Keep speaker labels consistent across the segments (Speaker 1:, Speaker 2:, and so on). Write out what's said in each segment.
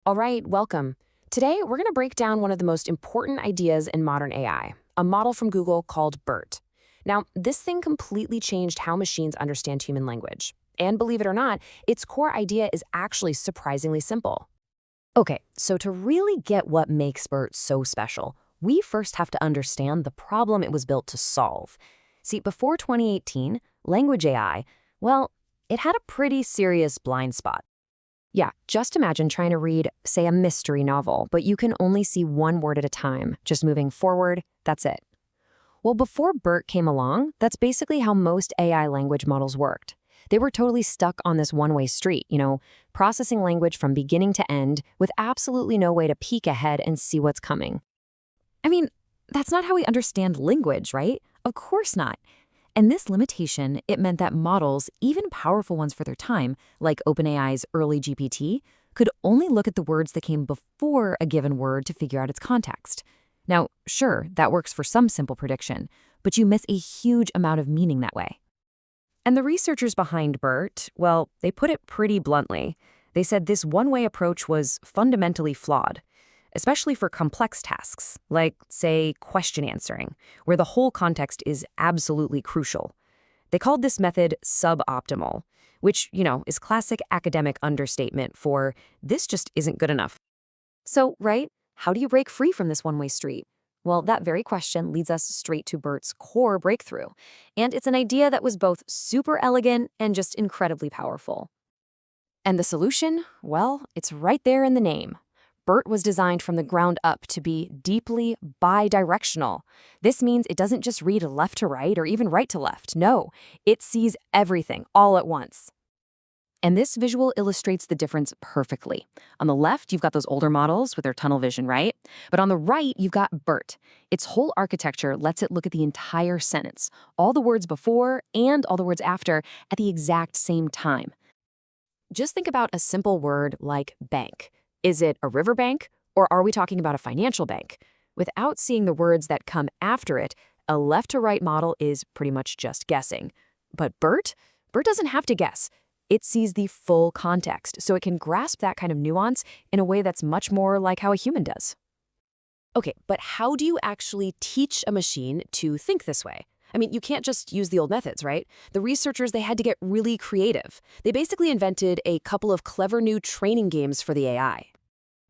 Speaker 1: All right, welcome. Today, we're going to break down one of the most important ideas in modern AI, a model from Google called BERT. Now, this thing completely changed how machines understand human language. And believe it or not, its core idea is actually surprisingly simple.
Speaker 2: Okay, so to really get what makes BERT so special, we first have to understand the problem it was built to solve. See, before 2018, language AI, well, it had a pretty serious blind spot.
Speaker 1: Yeah, just imagine trying to read, say, a mystery novel, but you can only see one word at a time, just moving forward, that's it. Well, before BERT came along, that's basically how most AI language models worked. They were totally stuck on this one-way street, processing language from beginning to end with absolutely no way to peek ahead and see what's coming.
Speaker 2: I mean, that's not how we understand language, right? Of course not. And this limitation, it meant that models, even powerful ones for their time, like OpenAI's early GPT, could only look at the words that came before a given word to figure out its context. Now, sure, that works for some simple prediction, but you miss a huge amount of meaning that way. And the researchers behind BERT, well, they put it pretty bluntly. They said this one-way approach was fundamentally flawed, especially for complex tasks, like, say, question answering, where the whole context is absolutely crucial. They called this method suboptimal, which, is classic academic understatement for this just isn't good enough. So, right, how do you break free from this one-way street? Well, that very question leads us straight to BERT's core breakthrough. And it's an idea that was both super elegant and just incredibly powerful. And the solution? Well, it's right there in the name. BERT was designed from the ground up to be deeply bidirectional. This means it doesn't just read left to right or even right to left. No, it sees everything all at once. And this visual illustrates the difference perfectly. On the left, you've got those older models with their tunnel vision, right? But on the right, you've got BERT. Its whole architecture lets it look at the entire sentence, all the words before and all the words after at the exact same time. Just think about a simple word like bank. Is it a riverbank, or are we talking about a financial bank? Without seeing the words that come after it, a left-to-right model is pretty much just guessing. But BERT doesn't have to guess. It sees the full context, so it can grasp that kind of nuance in a way that's much more like how a human does.
Speaker 1: Okay, but how do you actually teach a machine to think this way? I mean, you can't just use the old methods, right? The researchers, they had to get really creative. They basically invented a couple of clever new training games for the AI.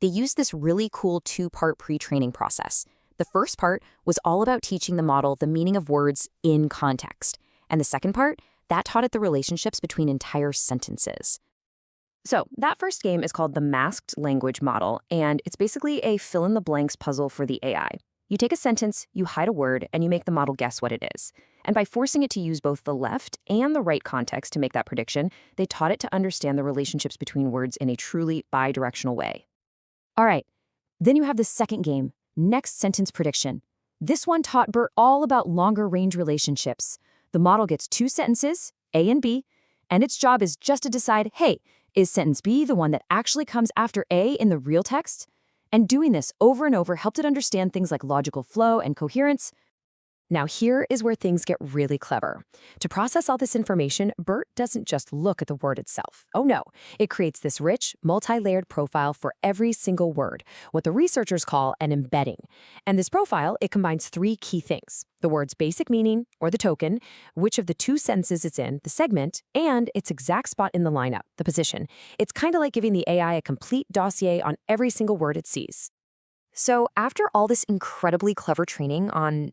Speaker 2: They used this really cool two-part pre-training process. The first part was all about teaching the model the meaning of words in context. And the second part, that taught it the relationships between entire sentences. So that first game is called the Masked Language Model, and it's basically a fill-in-the-blanks puzzle for the AI. You take a sentence, you hide a word, and you make the model guess what it is. And by forcing it to use both the left and the right context to make that prediction, they taught it to understand the relationships between words in a truly bidirectional way. All right, then you have the second game, Next Sentence Prediction. This one taught BERT all about longer-range relationships. The model gets two sentences, A and B, and its job is just to decide, hey, is sentence B the one that actually comes after A in the real text? And doing this over and over helped it understand things like logical flow and coherence.
Speaker 1: Now here is where things get really clever. To process all this information, BERT doesn't just look at the word itself. Oh no, it creates this rich, multi-layered profile for every single word, what the researchers call an embedding. And this profile, it combines three key things: the word's basic meaning, or the token, which of the two sentences it's in, the segment, and its exact spot in the lineup, the position. It's kind of like giving the AI a complete dossier on every single word it sees. So after all this incredibly clever training on,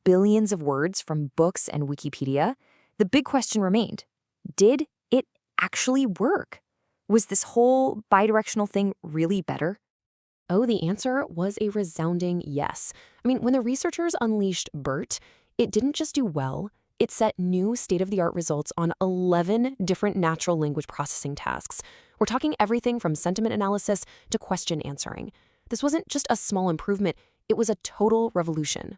Speaker 1: billions of words from books and Wikipedia, the big question remained: did it actually work? Was this whole bidirectional thing really better? Oh, the answer was a resounding yes. I mean, when the researchers unleashed BERT, it didn't just do well, it set new state-of-the-art results on 11 different natural language processing tasks. We're talking everything from sentiment analysis to question answering. This wasn't just a small improvement, it was a total revolution.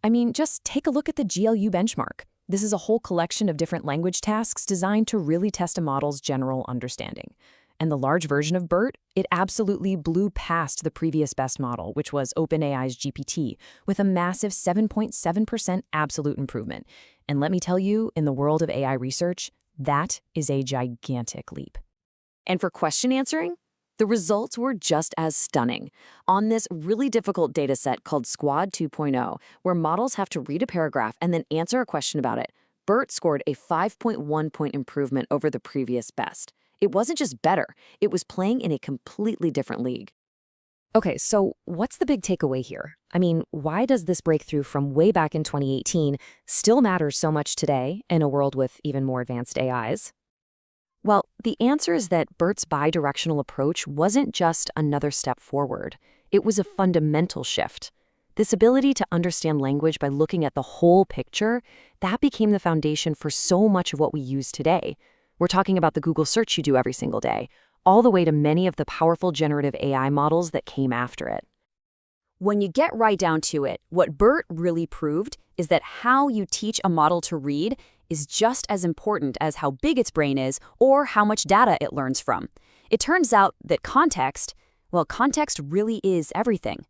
Speaker 2: I mean, just take a look at the GLU benchmark. This is a whole collection of different language tasks designed to really test a model's general understanding. And the large version of BERT, it absolutely blew past the previous best model, which was OpenAI's GPT, with a massive 7.7% absolute improvement. And let me tell you, in the world of AI research, that is a gigantic leap. And for question answering,
Speaker 1: The results were just as stunning. On this really difficult dataset called Squad 2.0, where models have to read a paragraph and then answer a question about it, BERT scored a 5.1-point improvement over the previous best. It wasn't just better, it was playing in a completely different league.
Speaker 2: Okay, so what's the big takeaway here? I mean, why does this breakthrough from way back in 2018 still matter so much today in a world with even more advanced AIs? Well, the answer is that BERT's bidirectional approach wasn't just another step forward. It was a fundamental shift. This ability to understand language by looking at the whole picture, that became the foundation for so much of what we use today. We're talking about the Google search you do every single day, all the way to many of the powerful generative AI models that came after it.
Speaker 3: When you get right down to it, what BERT really proved is that how you teach a model to read is just as important as how big its brain is or how much data it learns from. It turns out that context really is everything.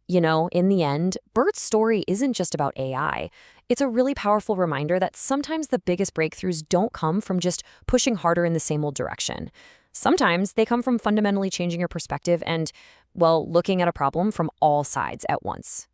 Speaker 2: You know, in the end, BERT's story isn't just about AI. It's a really powerful reminder that sometimes the biggest breakthroughs don't come from just pushing harder in the same old direction. Sometimes they come from fundamentally changing your perspective and, well, looking at a problem from all sides at once.